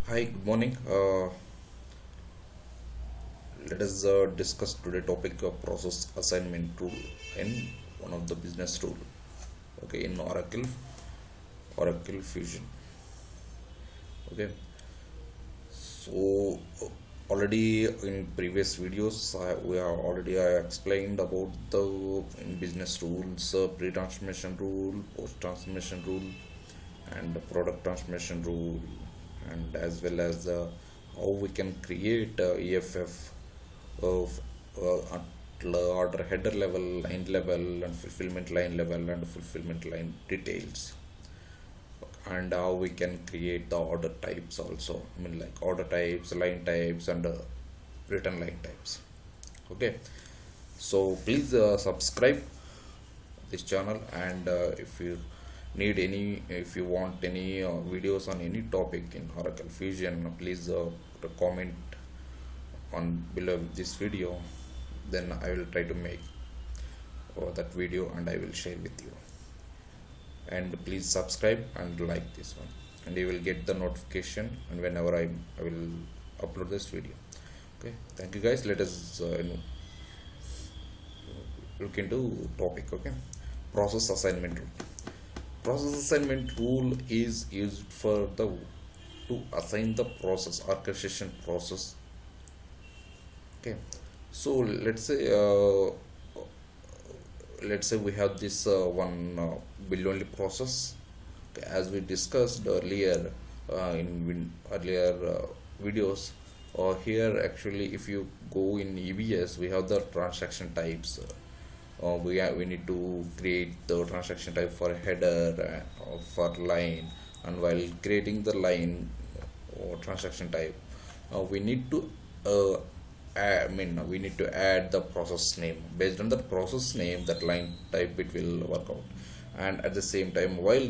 Hi, good morning. Let us discuss today topic of process assignment rule in one of the business rule. Okay, in Oracle Fusion. Okay, so already in previous videos we have already explained about the in business rules, pre-transformation rule, post-transformation rule, and the product transformation rule, and as well as how we can create EFF of at order header level, line level, and fulfillment line level, and fulfillment line details, and how we can create the order types also. I mean, like order types, line types, and return line types. Okay, so please subscribe this channel, and if you want any videos on any topic in Oracle Fusion, please put a comment on below this video. Then I will try to make that video and I will share with you. And please subscribe and like this one, and you will get the notification and whenever I will upload this video. Okay, thank you guys. Let us look into topic. Okay, process assignment rule. Process assignment rule is used for to assign the process, orchestration process. Okay, so let's say we have this one build only process. Okay, as we discussed earlier in earlier videos, here actually if you go in EBS, we have the transaction types. We need to create the transaction type for header for line, and while creating the line or transaction type, we need to we need to add the process name. Based on the process name, that line type it will work out. And at the same time, while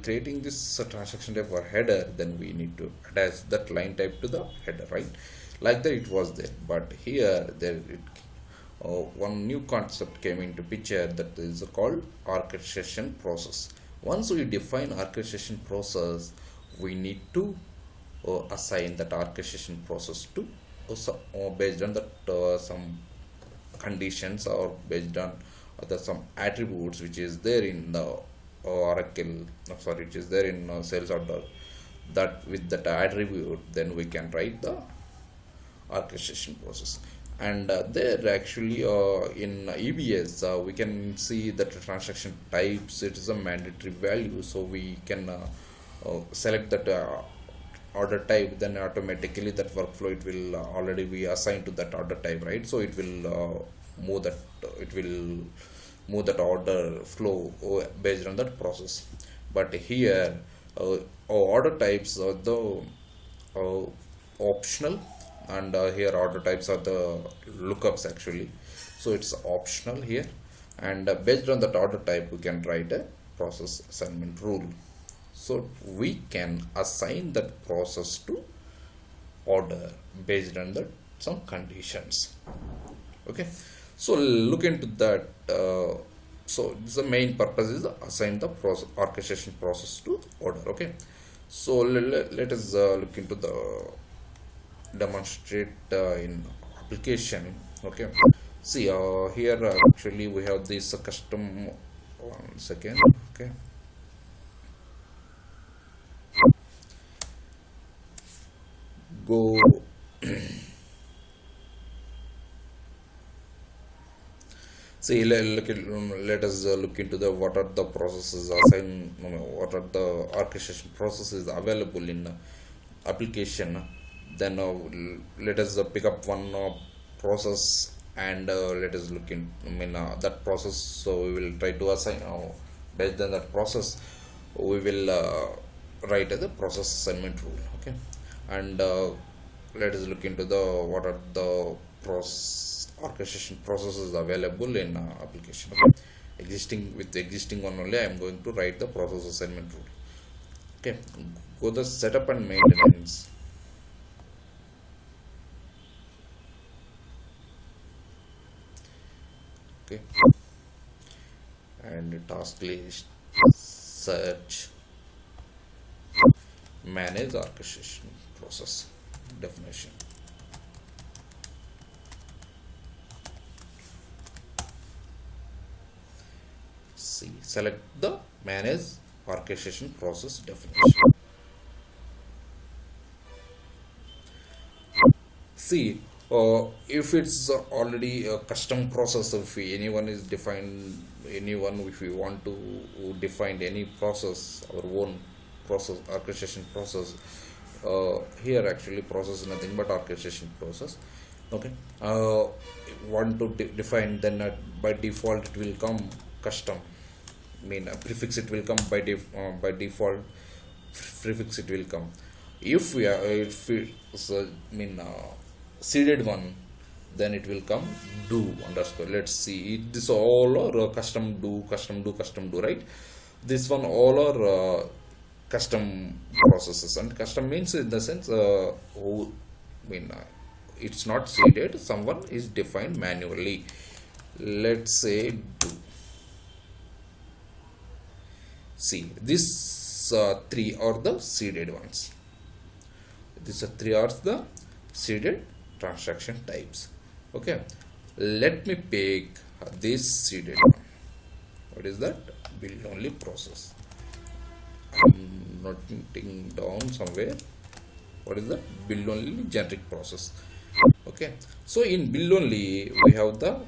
creating this transaction type for header, then we need to attach that line type to the header, right? Like that it was there, but here one new concept came into picture, that is called orchestration process. Once we define orchestration process, we need to assign that orchestration process to based on that some conditions, or based on some attributes which is there in the which is there in sales order. That with that attribute, then we can write the orchestration process. And there actually in EBS we can see that the transaction types, it is a mandatory value, so we can select that order type, then automatically that workflow it will already be assigned to that order type, right? So it will move that order flow based on that process. But here order types are the optional, and here order types are the lookups actually, so it's optional here. And based on that order type, we can write a process assignment rule, so we can assign that process to order based on that some conditions. Okay, so look into that. So the main purpose is assign the process, orchestration process to order. Okay, so let us look into the demonstrate in application. Okay, see here actually we have this custom. One second. Okay, go see let us look into the what are the processes assigned, what are the orchestration processes available in application. Then let us pick up one process, and let us look in that process. So we will try to assign based on that process, we will write the process assignment rule. Okay, and let us look into the what are the orchestration processes available in application. Okay, with the existing one only I am going to write the process assignment rule. Okay, go the setup and maintenance. Okay, and task list, search, manage orchestration. process definition. C. Select the manage orchestration process definition. See, if it's already a custom process, if anyone is defined, anyone, if we want to define any process, our own process, orchestration process, here actually process is nothing but orchestration process. Okay, want to define, then by default it will come custom. I mean, prefix it will come by default. Prefix it will come. If we are, if it's seeded one, then it will come do underscore. Let's see, this all are custom do, custom do, right? This one all are custom processes, and custom means in the sense who it's not seeded, someone is defined manually. Let's say do. See, these three are the seeded ones. These are three are the seeded transaction types. Okay, let me pick this seeded one. What is that? Build only process. I'm noting down somewhere. What is that? Build only generic process. Okay, so in build only we have the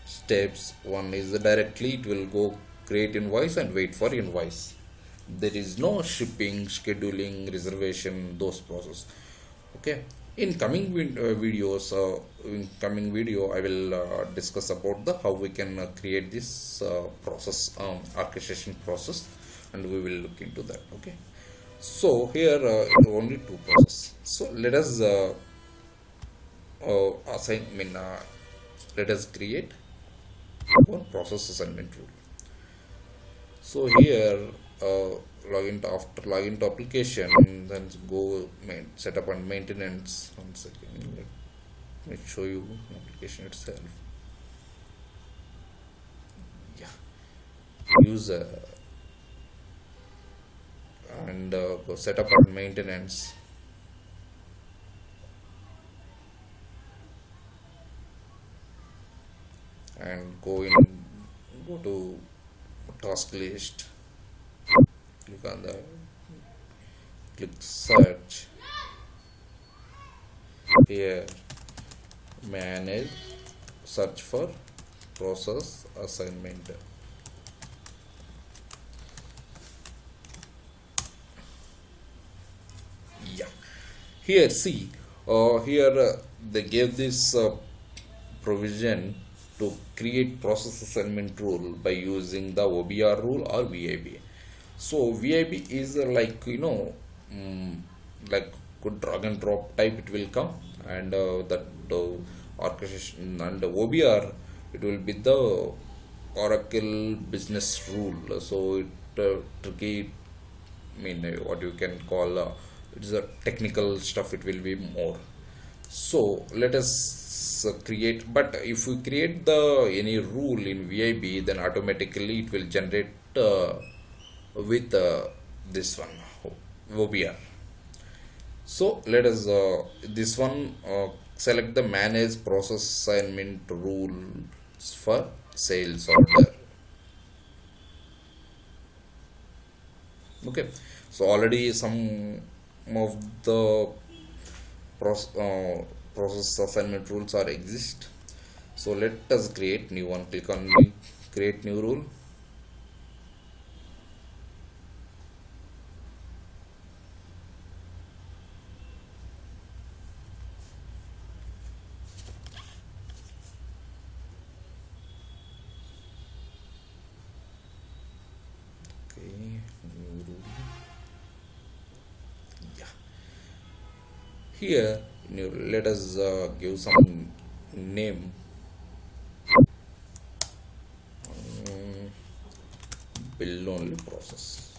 steps. One is directly it will go create invoice and wait for invoice. There is no shipping, scheduling, reservation, those process. Okay, in coming videos, in coming video I will discuss about the how we can create this process, orchestration process, and we will look into that. Okay, so here only two process. So let us assign, let us create one process assignment rule. So here login to, after login to application, then go set up and maintenance. 1 second, let me show you application itself. Yeah, user, and go set up and maintenance, and go to task list, click on the click search. Here manage, search for process assignment. Yeah, here see, here they gave this provision to create process assignment rule by using the OBR rule or VIB. So VIB is like like good drag and drop type it will come, and that orchestration, and OBR it will be the Oracle business rule. So it tricky, what you can call it is a technical stuff, it will be more. So let us create, but if we create the any rule in VIB, then automatically it will generate with this one OBR. So let us this one select the manage process assignment rules for sales order. Okay, so already some of the process assignment rules are exist. So let us create new one. Click on create new rule. Okay, new rule. Yeah. Here let us give some name. Build only process.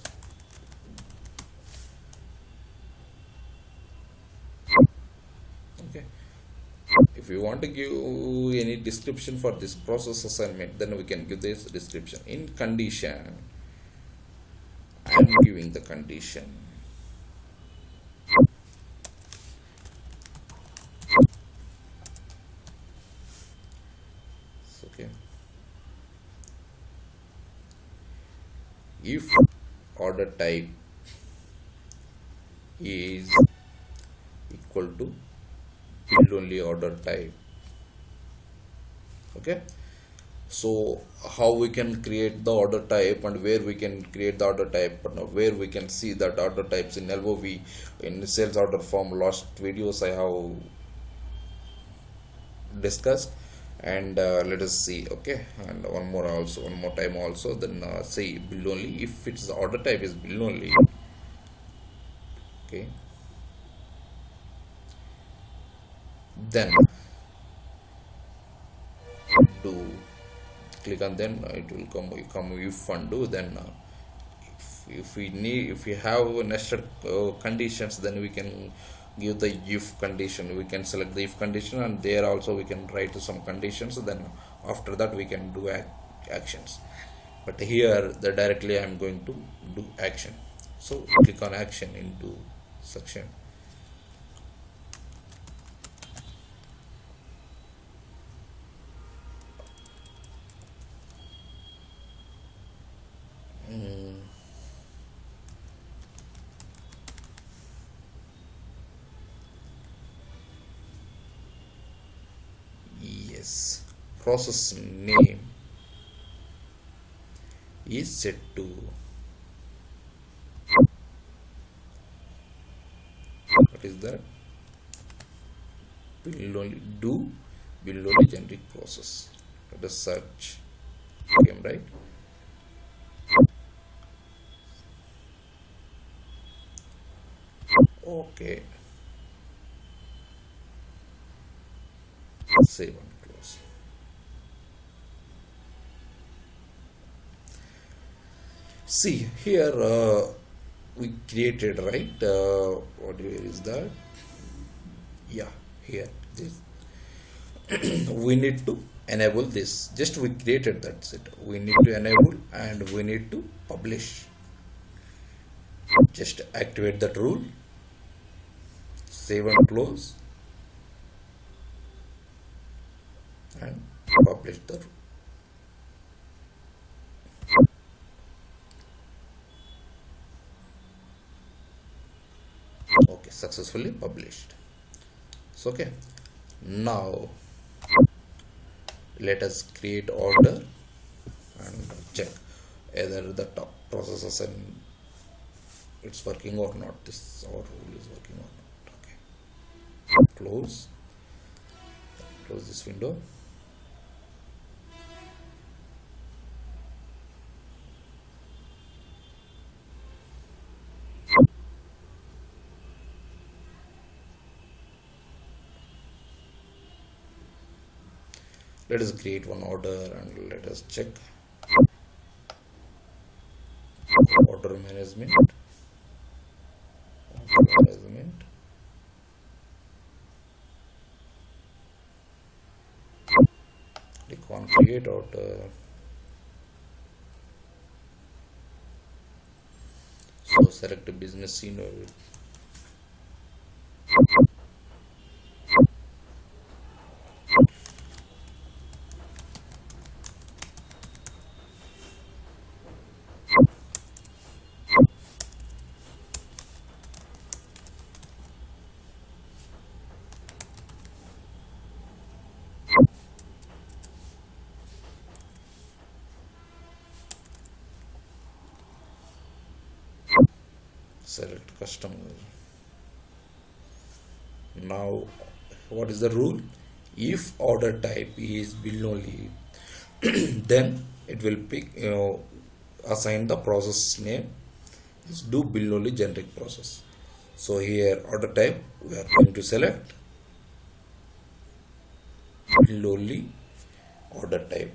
Okay, if you want to give any description for this process assignment, then we can give this description. In condition, I am giving the condition if order type is equal to build only order type. Okay, so how we can create the order type and where we can create the order type and where we can see that order types in LOV in sales order form. Last videos I have discussed, and let us see. Okay, and one more time also, then say build only if its order type is build only. Okay, then do click on, then it will come if undo. Then if we need, if we have nested conditions, then we can give the if condition. We can select the if condition, and there also we can write some conditions. Then after that we can do actions. But here the directly I am going to do action. So click on action into section. Yes, process name is set to what is that? Build only generic process. Let us search again, right? Okay, save and close. See here, we created, right? Where is that? Yeah, here this. We need to enable this. Just we created, that's it. We need to enable and we need to publish. Just activate that rule, save and close, and publish the rule. Okay, successfully published. So okay, now let us create order and check either the top processes and it's working or not. This our rule is working or not. Okay, close this window. Let us create one order and let us check order management. Click on create order. So select a business scene. Select customer. Now what is the rule? If order type is bill only, then it will pick, assign the process name is do bill only generic process. So here order type we are going to select bill only order type.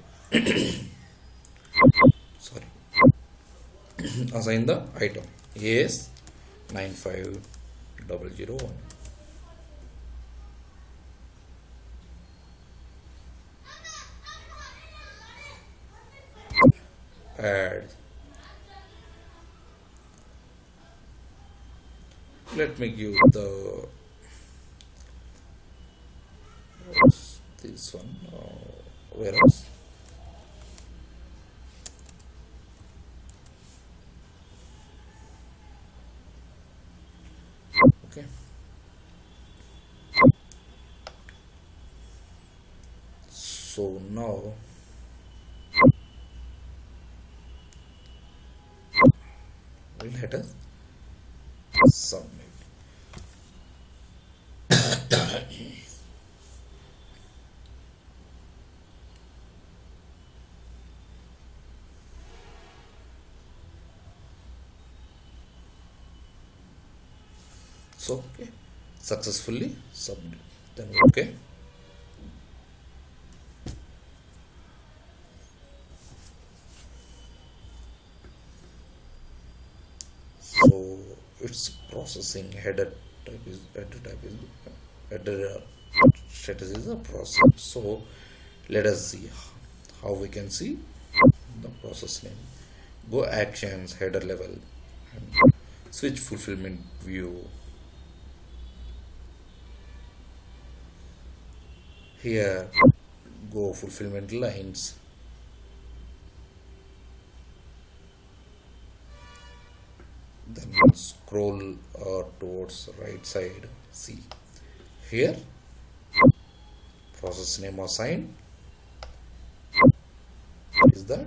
Sorry. Assign the item is 95001. Add. Let me give the this one. Where else? So now let us submit. So okay, successfully submit. Then okay. So it's processing header status is a process. So let us see how we can see the process name. Go actions header level and switch fulfillment view. Here go fulfillment lines. Then scroll towards right side. See here process name assigned is the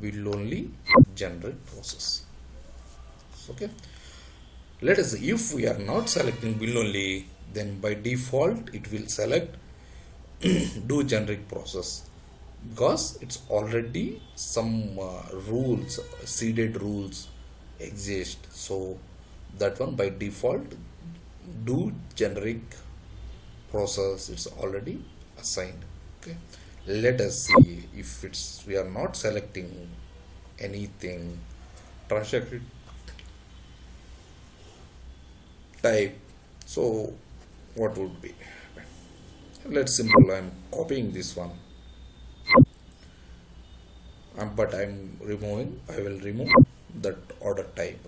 build only generate process. Okay, let us see. If we are not selecting build only, then by default it will select do generic process, because it's already some rules, seeded rules exist. So that one by default do generic process, it's already assigned. Okay, let us see if it's we are not selecting anything transaction type. So what would be, let's simple, I'm copying this one, but I will remove that order type.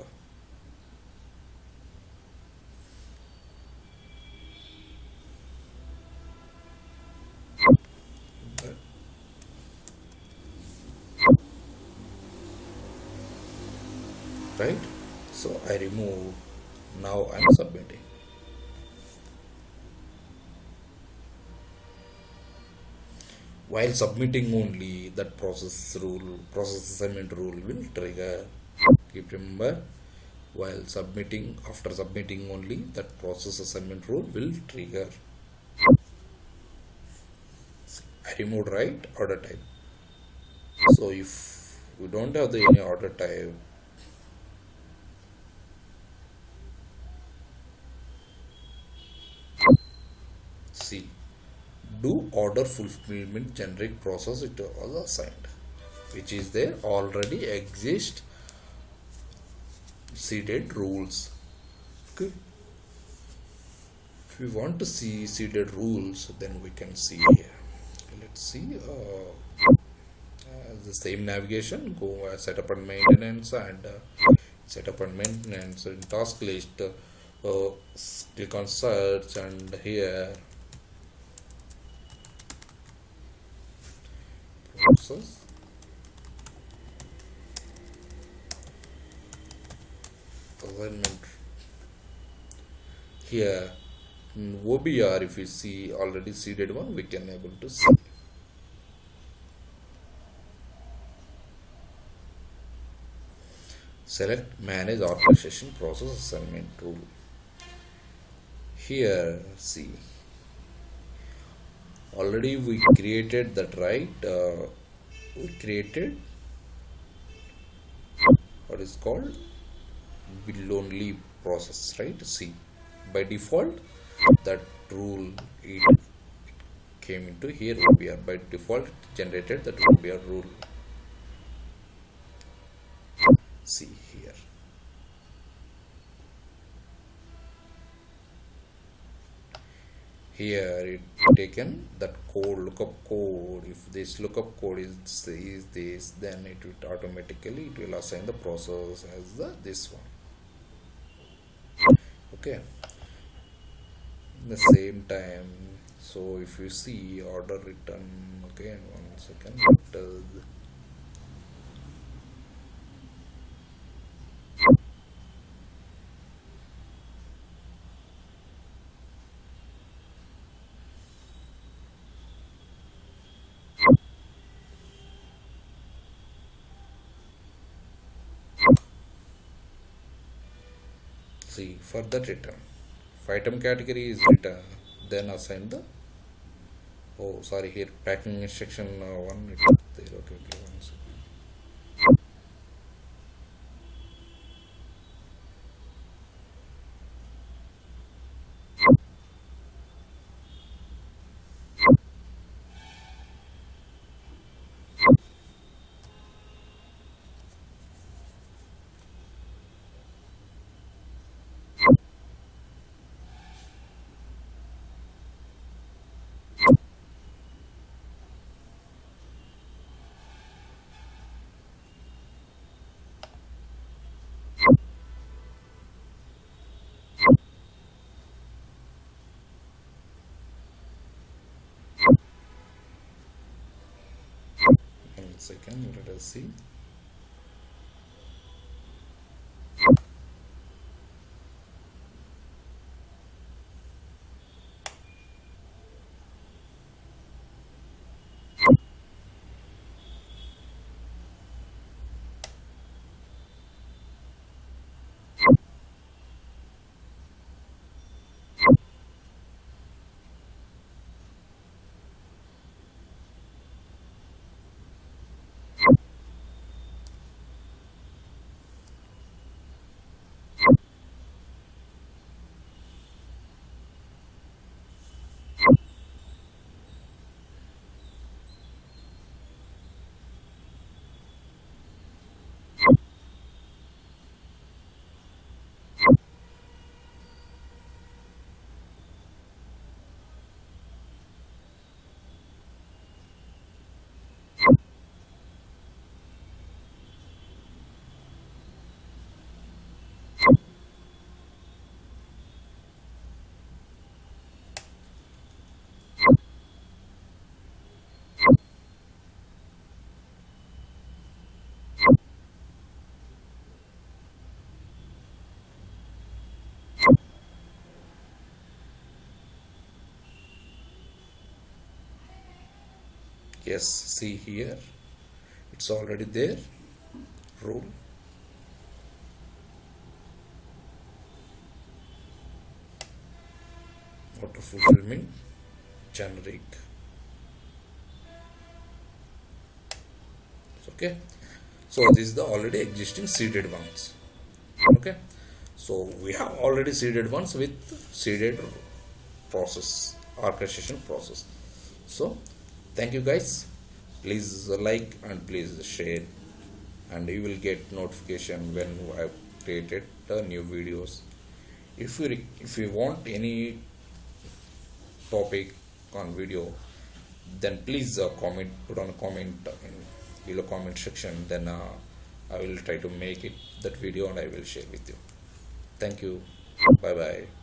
Right, so I remove. Now I'm submitting. While submitting only, that process assignment rule will trigger. Keep remember, while submitting, after submitting only, that process assignment rule will trigger. I removed right order type. So if we don't have the any order type, see, do order fulfillment generic process, it was assigned, which is there already exist seeded rules. Okay, if we want to see seeded rules, then we can see here. Let's see the same navigation, go setup and maintenance, and setup and maintenance in task list, click on search, and here process assignment. Here in OBR, if we see already seeded one, we can able to see. Select manage orchestration process assignment rule. Here see, already we created that, right? We created what is called build only process, right? See, by default that rule it came into here OBR. By default generated that OBR rule. See here, it taken that code, lookup code. If this lookup code is this, then it will automatically it will assign the process as this one. Okay, in the same time, so if you see order return, okay, 1 second, see for that return. If item category is return, then assign the, oh sorry, here packing instruction one it is there. Okay, okay, one second. One second, let us see. Yes, see here, it's already there. Rule. Auto fulfillment, generic. Okay, so this is the already existing seeded ones. Okay, so we have already seeded ones with seeded process, orchestration process. So thank you guys, please like and please share, and you will get notification when I created the new videos. If you want any topic on video, then please comment, put on a comment in below comment section, then I will try to make it that video and I will share with you. Thank you, bye bye.